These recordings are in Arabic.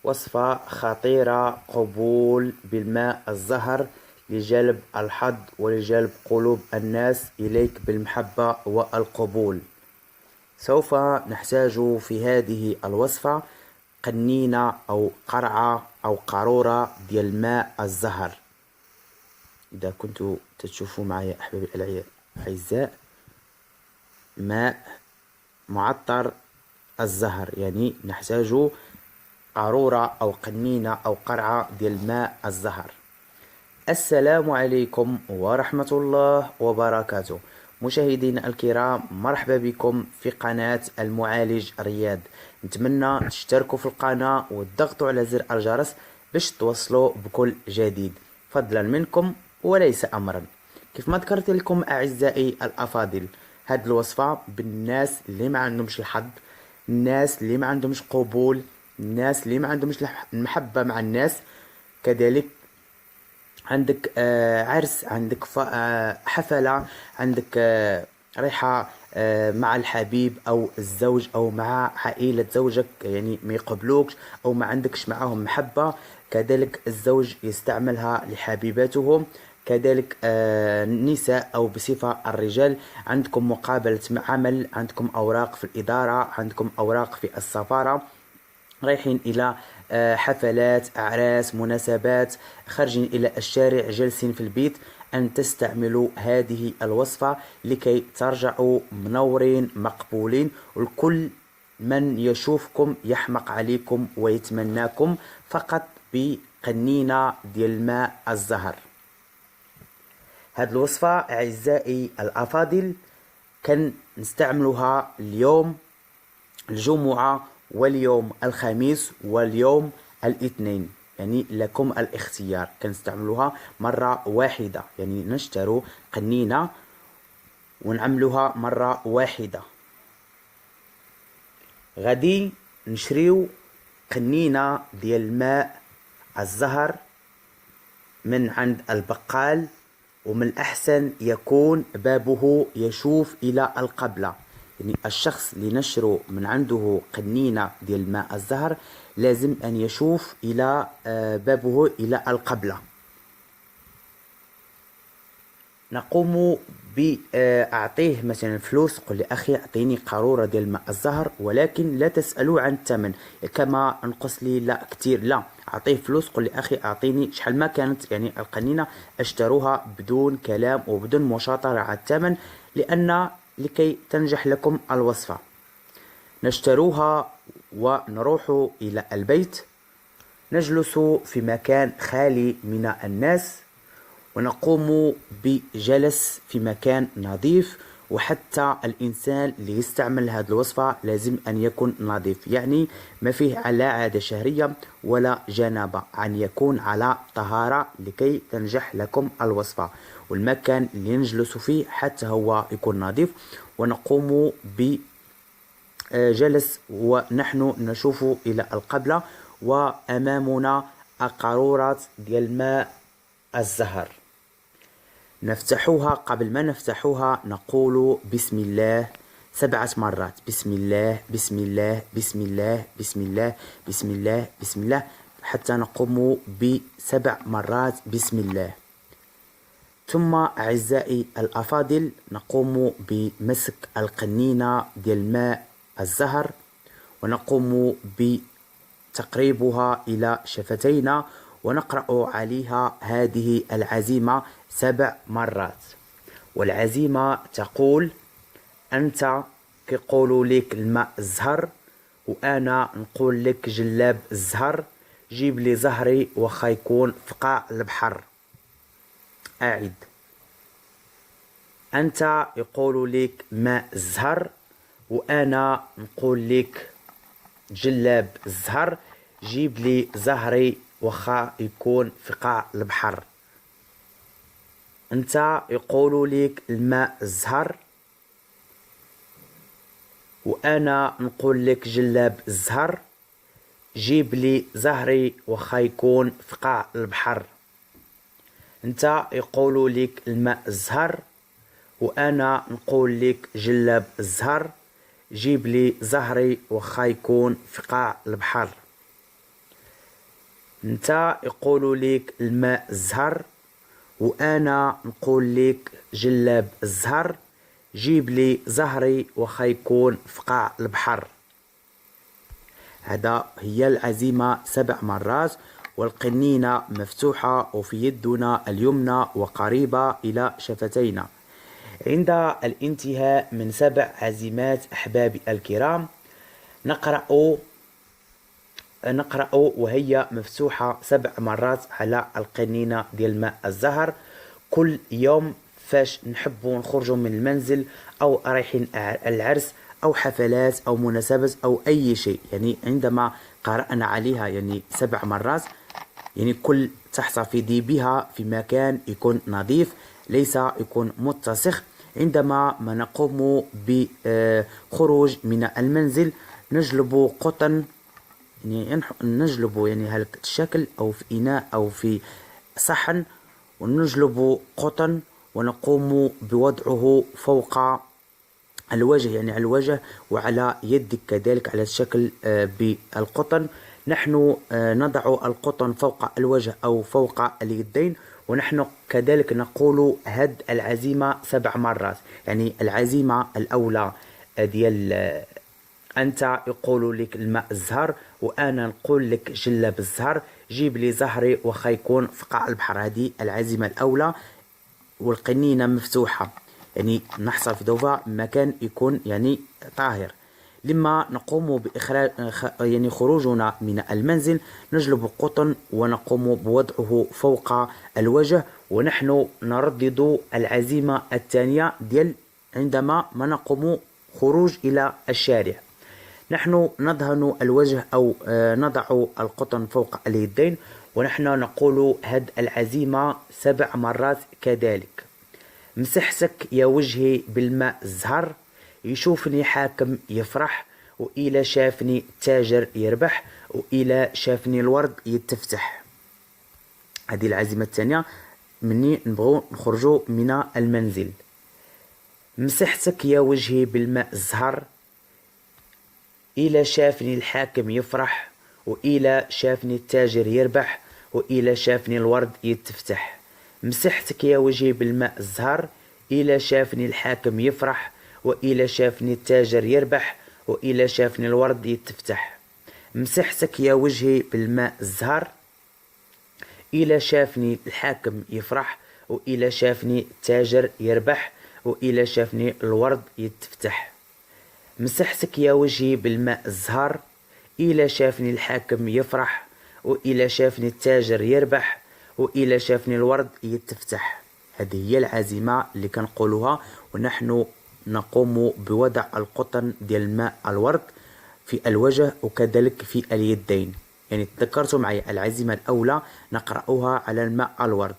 وصفة خطيرة: قبول بالماء الزهر لجلب الحظ ولجلب قلوب الناس إليك بالمحبة والقبول. سوف نحتاج في هذه الوصفة قنينة أو قرعة أو قارورة ديال الماء الزهر. إذا كنتوا تشوفوا معي أحبابي الأعزاء، ماء معطر الزهر، يعني نحتاج قارورة أو قنينة أو قرعة ديال الماء الزهر. السلام عليكم ورحمة الله وبركاته. مشاهدينا الكرام، مرحبا بكم في قناة المعالج رياض. نتمنى تشتركوا في القناة وتضغطوا على زر الجرس باش توصلوا بكل جديد، فضلا منكم وليس أمرا. كيف ما ذكرت لكم أعزائي الأفاضل، هاد الوصفة بالناس اللي ما عندهمش الحظ، الناس اللي ما عندهمش قبول، الناس اللي ما عندهمش المحبة مع الناس. كذلك عندك عرس، عندك حفلة، عندك ريحة مع الحبيب أو الزوج أو مع عائلة زوجك، يعني ما يقبلوكش أو ما عندكش معهم محبة. كذلك الزوج يستعملها لحبيباتهم. كذلك النساء أو بصفة الرجال، عندكم مقابلة عمل، عندكم أوراق في الإدارة، عندكم أوراق في السفارة، رايحين إلى حفلات، أعراس، مناسبات، خارجين إلى الشارع، جالسين في البيت، أن تستعملوا هذه الوصفة لكي ترجعوا منورين مقبولين، والكل من يشوفكم يحمق عليكم ويتمناكم فقط بقنينة ديال الماء الزهر. هذه الوصفة أعزائي الأفاضل كان نستعملها اليوم الجمعة واليوم الخميس واليوم الاثنين، يعني لكم الاختيار. كنستعملوها مرة واحدة، يعني نشترو قنينة ونعملوها مرة واحدة. غادي نشريو قنينة ديال الماء الزهر من عند البقال، ومن الأحسن يكون بابه يشوف إلى القبلة، يعني الشخص اللي نشرو من عنده قنينة ديال الماء الزهر لازم أن يشوف إلى بابه إلى القبلة. نقوم بأعطيه مثلا فلوس، قل لي أخي أعطيني قارورة ديال الماء الزهر، ولكن لا تسألوا عن الثمن كما نقص لي لا كتير، لا، أعطيه فلوس، قل لي أخي أعطيني شحال ما كانت يعني القنينة، اشتروها بدون كلام وبدون مشاطرة على الثمن، لأن لكي تنجح لكم الوصفة. نشتروها ونروح إلى البيت، نجلس في مكان خالي من الناس، ونقوم بجلس في مكان نظيف. وحتى الإنسان اللي يستعمل هذه الوصفة لازم أن يكون نظيف، يعني ما فيه لا عادة شهرية ولا جنابة، أن يكون على طهارة لكي تنجح لكم الوصفة. والمكان اللي نجلس فيه حتى هو يكون نظيف، ونقوم بجلس ونحن نشوف إلى القبلة، وأمامنا قارورة ديال الماء الزهر. نفتحوها، قبل ما نفتحوها نقول بسم الله 7 مرات: بسم الله، بسم الله، بسم الله، بسم الله، بسم الله، بسم الله، حتى نقوم ب7 مرات بسم الله. ثم أعزائي الأفاضل نقوم بمسك القنينة ديال الماء الزهر، ونقوم بتقريبها إلى شفتينا، ونقرأ عليها هذه العزيمة 7 مرات. والعزيمة تقول: أنت كيقولوا لك الماء الزهر، وأنا نقول لك جلاب الزهر، جيب لي زهري وخا يكون في قاع البحر. أعد: أنت يقولوا لك ماء الزهر، وأنا نقول لك جلاب الزهر، جيب لي زهري وخا يكون في قاع البحر. انت يقولوا لك الماء الزهر، وانا نقول لك جلاب الزهر، جيب لي زهري وخا يكون في قاع البحر. انت يقولوا لك الماء الزهر، وانا نقول لك جلاب الزهر، جيب لي زهري وخا يكون في قاع البحر. انت يقولوا لك الماء الزهر، وانا نقول لك جلاب الزهر، جيب لي زهري وخا يكون في قاع البحر. هذا هي العزيمة 7 مرات، والقنينة مفتوحة وفي يدنا اليمنى وقريبة إلى شفتينا. عند الانتهاء من 7 عزيمات أحبابي الكرام نقرأ وهي مفتوحة 7 مرات على القنينة ديال ماء الزهر. كل يوم فاش نحبوا نخرجوا من المنزل أو رايحين العرس أو حفلات أو مناسبات أو أي شيء، يعني عندما قرأنا عليها يعني 7 مرات، يعني كل تحتفظي بها في مكان يكون نظيف، ليس يكون متسخ. عندما ما نقوم بخروج من المنزل نجلب قطن، يعني نجلب يعني هذا الشكل أو في إناء أو في صحن، ونجلب قطن ونقوم بوضعه فوق الوجه، يعني على الوجه وعلى يدك كذلك على الشكل بالقطن. نحن نضع القطن فوق الوجه أو فوق اليدين، ونحن كذلك نقول هد العزيمة 7 مرات. يعني العزيمة الأولى ديال أنت يقول لك الماء الزهر، وأنا نقول لك جلاب الزهر، جيب لي زهري وخا يكون في قاع البحر. هذه العزيمة الأولى، والقنينة مفتوحة، يعني نحتفظ مكان يكون يعني طاهر. لما نقوم بإخراج يعني خروجنا من المنزل نجلب قطن ونقوم بوضعه فوق الوجه، ونحن نردد العزيمة الثانية ديال عندما ما نقوم خروج إلى الشارع. نحن ندهن الوجه أو نضع القطن فوق اليدين، ونحن نقول هد العزيمة 7 مرات كذلك. مسحتك يا وجهي بالماء الزهر، يشوفني حاكم يفرح، وإلى شافني تاجر يربح، وإلى شافني الورد يتفتح. هذه العزيمة الثانية مني نبغو نخرجوا من المنزل. مسحتك يا وجهي بالماء الزهر، إلى شافني الحاكم يفرح، وإلى شافني التاجر يربح، وإلى شافني الورد يتفتح. مسحتك يا وجهي بالماء الزهر، إلى شافني الحاكم يفرح، وإلى شافني التاجر يربح، وإلى شافني الورد يتفتح. مسحتك يا وجهي بالماء الزهر، إلى شافني الحاكم يفرح، وإلى شافني التاجر يربح، وإلى شافني الورد يتفتح. مسحتك يا وجهي بالماء الزهر، إلى شافني الحاكم يفرح، وإلى شافني التاجر يربح، وإلى شافني الورد يتفتح. هذه هي العزيمة اللي كنقولوها ونحن نقوم بوضع القطن ديال ماء الورد في الوجه وكذلك في اليدين. يعني تذكرتوا معي العزيمة الأولى نقرأها على الماء الورد،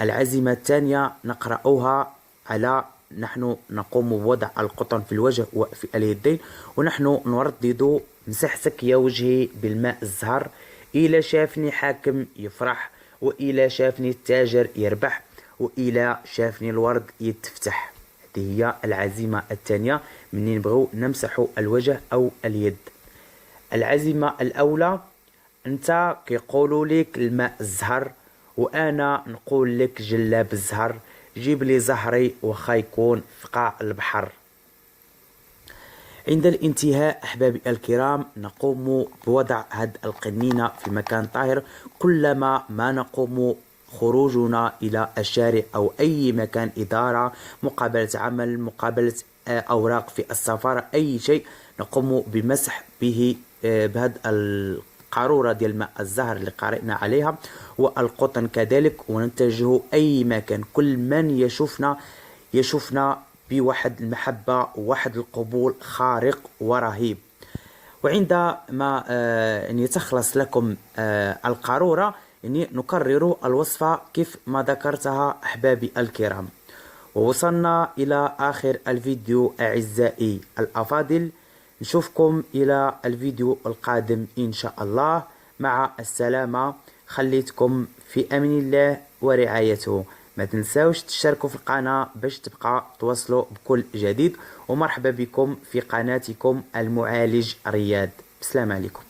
العزيمة الثانية نقرأها على نحن نقوم بوضع القطن في الوجه وفي اليدين، ونحن نردد مسحتك يا وجهي بالماء الزهر، إلى شافني حاكم يفرح، وإلى شافني التاجر يربح، وإلى شافني الورد يتفتح. هذه هي العزيمة الثانية من نبغوا نمسح الوجه أو اليد. العزيمة الأولى أنت كيقولوا لك الماء الزهر، وأنا نقول لك جلاب الزهر، جيب لي زهري وخا يكون في قاع البحر. عند الانتهاء أحبابي الكرام نقوم بوضع هذه القنينة في مكان طاهر. كلما ما نقوم خروجنا إلى الشارع أو أي مكان إدارة، مقابلة عمل، مقابلة أوراق في السفارة، أي شيء نقوم بمسح به بهذا القارورة ديال ماء الزهر اللي قرأنا عليها، والقطن كذلك، ونتجه أي مكان. كل من يشوفنا بواحد المحبة وواحد القبول خارق ورهيب. وعندما يعني تخلص لكم القارورة يعني نكرر الوصفة كيف ما ذكرتها أحبابي الكرام. ووصلنا إلى آخر الفيديو أعزائي الأفاضل، نشوفكم إلى الفيديو القادم إن شاء الله. مع السلامة، خليتكم في أمن الله ورعايته. ما تنساوش تشتركوا في القناة باش تبقى توصلوا بكل جديد، ومرحبا بكم في قناتكم المعالج رياض. السلام عليكم.